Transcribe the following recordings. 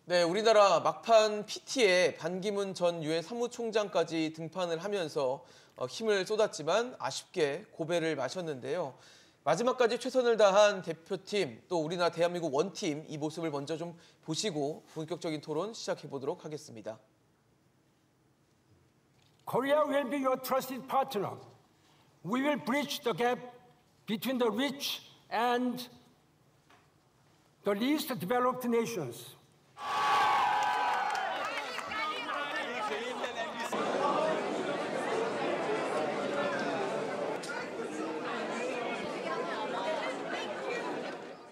네, 우리나라 막판 PT에 반기문 전 유엔 사무총장까지 등판을 하면서 힘을 쏟았지만 아쉽게 고배를 마셨는데요. 마지막까지 최선을 다한 대표팀, 또 우리나라 대한민국 원팀 이 모습을 먼저 좀 보시고 본격적인 토론 시작해 보도록 하겠습니다. Korea will be your trusted partner. We will bridge the gap between the rich and the least developed nations.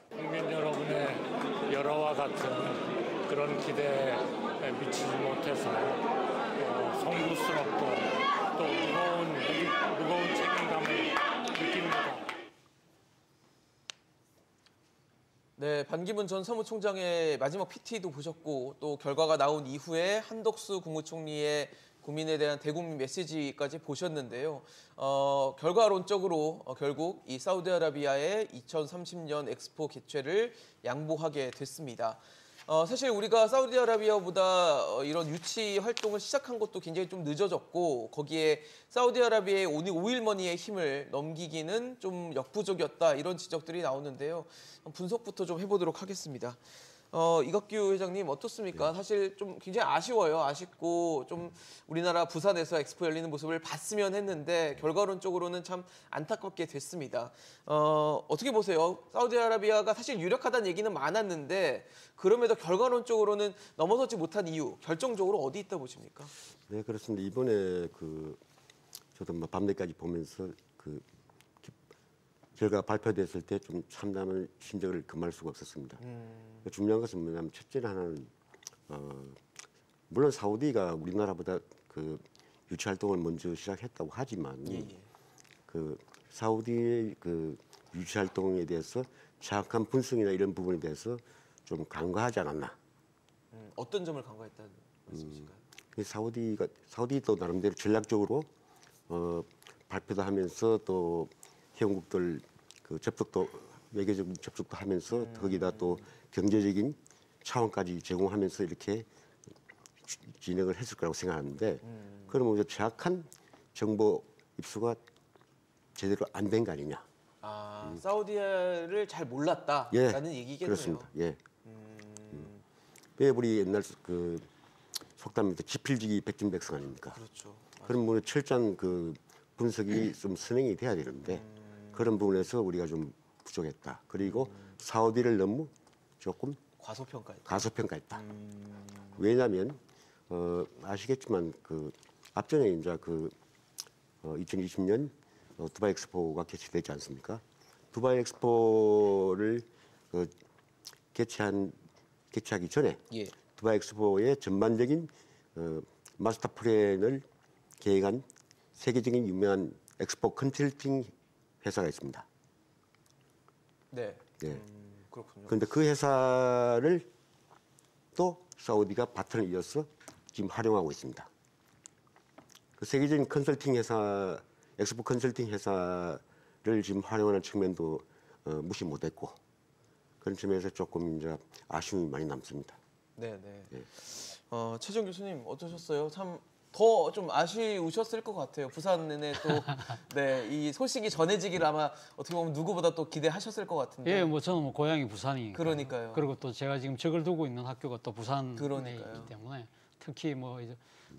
국민 여러분의 열화와 같은 그런 기대에 미치지 못해서 송구스럽고 또 무거운 책임감을 느낍니다. 네, 반기문 전 사무총장의 마지막 PT도 보셨고 또 결과가 나온 이후에 한덕수 국무총리의 국민에 대한 대국민 메시지까지 보셨는데요. 결과론적으로 결국 이 사우디아라비아의 2030년 엑스포 개최를 양보하게 됐습니다. 사실 우리가 사우디아라비아보다 이런 유치 활동을 시작한 것도 굉장히 좀 늦어졌고 거기에 사우디아라비아의 5일머니의 힘을 넘기기는 좀 역부족이었다 이런 지적들이 나오는데요. 분석부터 좀 해보도록 하겠습니다. 이각규 회장님 어떻습니까? 네. 사실 좀 굉장히 아쉬워요. 아쉽고 좀 우리나라 부산에서 엑스포 열리는 모습을 봤으면 했는데 결과론적으로는 참 안타깝게 됐습니다. 어떻게 보세요? 사우디아라비아가 사실 유력하다는 얘기는 많았는데 그럼에도 결과론적으로는 넘어서지 못한 이유 결정적으로 어디 있다 보십니까? 네, 그렇습니다. 이번에 저도 밤늦게까지 보면서 결과 발표됐을 때 좀 참담한 심정을 금할 수가 없었습니다. 중요한 것은 뭐냐면 첫째는 하나는 물론 사우디가 우리나라보다 유치 활동을 먼저 시작했다고 하지만 사우디의 유치 활동에 대해서 정확한 분석이나 이런 부분에 대해서 좀 간과하지 않았나. 어떤 점을 간과했다는 말씀이신가요? 사우디도 나름대로 전략적으로 발표도 하면서 또 회원국들 접촉도 외교적 접촉도 하면서 거기다 또 경제적인 차원까지 제공하면서 이렇게 진행을 했을 거라고 생각하는데 그러면 정확한 정보 입수가 제대로 안 된 거 아니냐? 사우디를 잘 몰랐다라는 얘기겠네요. 그렇습니다. 예. 왜 우리 옛날 속담입니다. 지필지기 백진백성 아닙니까? 그렇죠. 그런 부분에 철저한 분석이 좀 선행이 돼야 되는데 그런 부분에서 우리가 좀 부족했다. 그리고 사우디를 너무 조금 과소평가했다. 왜냐하면 아시겠지만 앞전에 이제 2020년 두바이 엑스포가 개최되지 않습니까? 두바이 엑스포를 개최하기 전에 두바이 엑스포의 전반적인 마스터 플랜을 계획한 세계적인 유명한 엑스포 컨설팅 회사가 있습니다. 네. 그렇군요. 그런데 그 회사를 또 사우디가 바톤을 이어서 지금 활용하고 있습니다. 그 세계적인 컨설팅 회사, 엑스포 컨설팅 회사를 지금 활용하는 측면도 무시 못했고 그런 점에서 조금 이제 아쉬움이 많이 남습니다. 네. 최정 교수님 어떠셨어요? 참 더 좀 아쉬우셨을 것 같아요. 부산에 또 이 소식이 전해지기를 아마 어떻게 보면 누구보다 또 기대하셨을 것 같은데. 예, 저는 고향이 부산이니까. 그러니까요. 그리고 또 제가 지금 적을 두고 있는 학교가 또 부산에 있기 때문에 특히 이제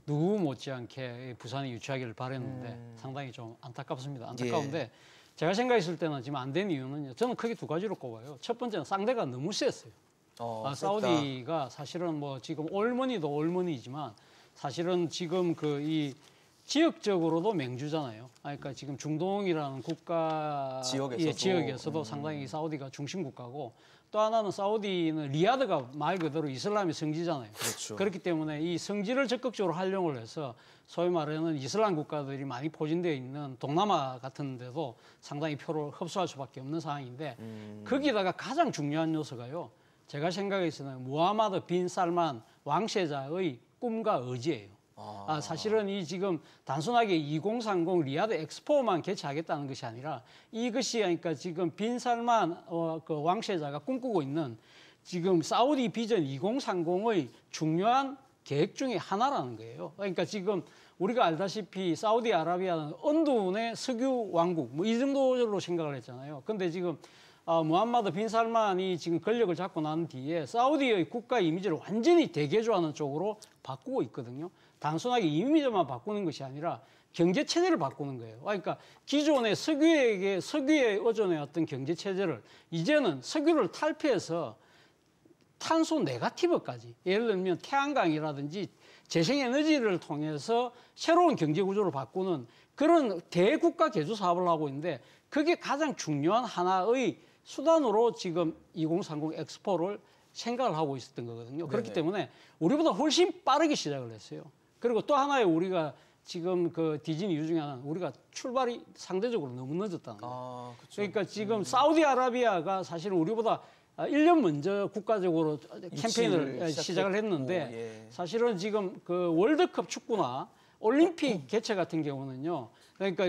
누구 못지않게 부산이 유치하기를 바랬는데 상당히 좀 안타깝습니다. 안타까운데 제가 생각했을 때는 지금 안 된 이유는 저는 크게 두 가지로 꼽아요. 첫 번째는 쌍대가 너무 셌어요. 사우디가 사실은 지금 올머니도 올머니지만 사실은 지금 이 지역적으로도 맹주잖아요. 그러니까 지금 중동이라는 국가 지역에서도 상당히 사우디가 중심 국가고 또 하나는 사우디는 리야드가 말 그대로 이슬람의 성지잖아요. 그렇죠. 그렇기 때문에 이 성지를 적극적으로 활용을 해서 소위 말하는 이슬람 국가들이 많이 포진되어 있는 동남아 같은 데도 상당히 표를 흡수할 수밖에 없는 상황인데 거기다가 가장 중요한 요소가요. 제가 생각해서는 무하마드 빈 살만 왕세자의 꿈과 의지예요. 사실은 이 지금 단순하게 2030 리야드 엑스포만 개최하겠다는 것이 아니라 이것이 그러니까 지금 빈 살만 왕세자가 꿈꾸고 있는 지금 사우디 비전 2030의 중요한 계획 중에 하나라는 거예요. 그러니까 지금 우리가 알다시피 사우디아라비아는 언두운의 석유 왕국 뭐 이 정도로 생각을 했잖아요. 근데 지금 무함마드 빈 살만이 지금 권력을 잡고 난 뒤에 사우디의 국가 이미지를 완전히 대개조하는 쪽으로 바꾸고 있거든요. 단순하게 이미지만 바꾸는 것이 아니라 경제 체제를 바꾸는 거예요. 그러니까 기존의 석유에 의존해왔던 경제 체제를 이제는 석유를 탈피해서 탄소 네거티브까지, 예를 들면 태양광이라든지 재생에너지를 통해서 새로운 경제 구조를 바꾸는 그런 대국가 개조 사업을 하고 있는데, 그게 가장 중요한 하나의 수단으로 지금 2030 엑스포를 생각을 하고 있었던 거거든요. 그렇기 때문에 우리보다 훨씬 빠르게 시작을 했어요. 그리고 또 하나의 우리가 지금 그 디즈니 이유 중에 하나는 우리가 출발이 상대적으로 너무 늦었다는 거예요. 그러니까 지금 사우디아라비아가 사실 우리보다 1년 먼저 국가적으로 캠페인을 시작을 했는데, 사실은 지금 그 월드컵 축구나 올림픽 개최 같은 경우는요. 그러니까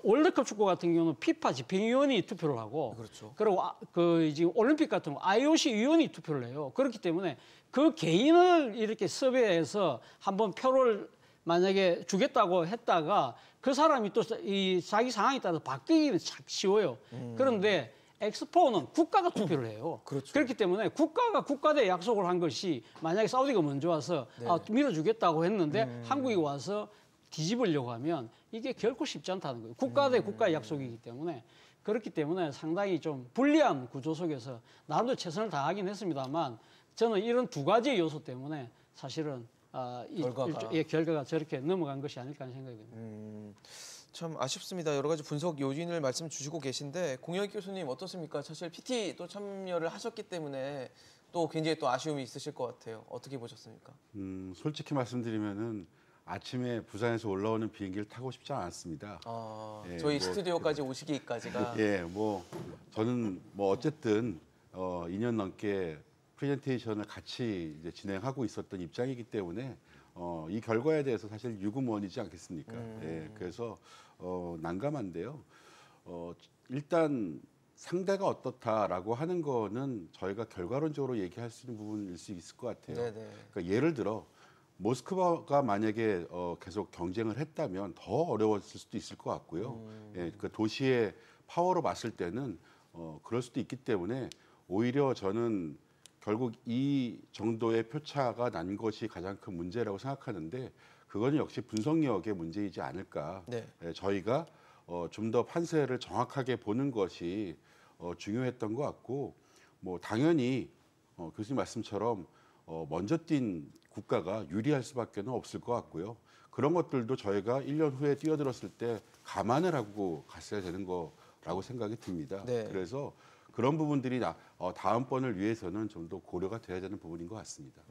월드컵 축구 같은 경우는 피파 집행위원이 투표를 하고, 그리고 그 지금 올림픽 같은 거 IOC 위원이 투표를 해요. 그렇기 때문에 그 개인을 이렇게 섭외해서 한번 표를 만약에 주겠다고 했다가 그 사람이 또 이 자기 상황에 따라서 바뀌기는 참 쉬워요. 그런데 엑스포는 국가가 투표를 해요. 그렇기 때문에 국가가 국가대 약속을 한 것이, 만약에 사우디가 먼저 와서 밀어주겠다고 했는데 한국이 와서 뒤집으려고 하면 이게 결코 쉽지 않다는 거예요. 국가 대 국가의 약속이기 때문에. 그렇기 때문에 상당히 좀 불리한 구조 속에서 나름대로 최선을 다하긴 했습니다만, 저는 이런 두 가지 요소 때문에 사실은 결과가 저렇게 넘어간 것이 아닐까 하는 생각이 듭니다. 참 아쉽습니다. 여러 가지 분석 요인을 말씀 주시고 계신데, 공영익 교수님 어떻습니까? 사실 PT 또 참여를 하셨기 때문에 또 굉장히 또 아쉬움이 있으실 것 같아요. 어떻게 보셨습니까? 솔직히 말씀드리면은 아침에 부산에서 올라오는 비행기를 타고 싶지 않았습니다. 예, 저희 스튜디오까지 오시기까지가. 예, 저는 어쨌든 2년 넘게 프레젠테이션을 같이 이제 진행하고 있었던 입장이기 때문에 이 결과에 대해서 사실 유구무원이지 않겠습니까? 예, 그래서 난감한데요. 일단 상대가 어떻다라고 하는 거는 저희가 결과론적으로 얘기할 수 있는 부분일 수 있을 것 같아요. 그러니까 예를 들어 모스크바가 만약에 계속 경쟁을 했다면 더 어려웠을 수도 있을 것 같고요. 예, 그 도시의 파워로 봤을 때는 그럴 수도 있기 때문에 오히려 저는 결국 이 정도의 표차가 난 것이 가장 큰 문제라고 생각하는데, 그건 역시 분석력의 문제이지 않을까. 예, 저희가 좀 더 판세를 정확하게 보는 것이 중요했던 것 같고, 당연히 교수님 말씀처럼 먼저 뛴 국가가 유리할 수밖에 없을 것 같고요. 그런 것들도 저희가 1년 후에 뛰어들었을 때 감안을 하고 갔어야 되는 거라고 생각이 듭니다. 그래서 그런 부분들이 다음번을 위해서는 좀 더 고려가 돼야 되는 부분인 것 같습니다.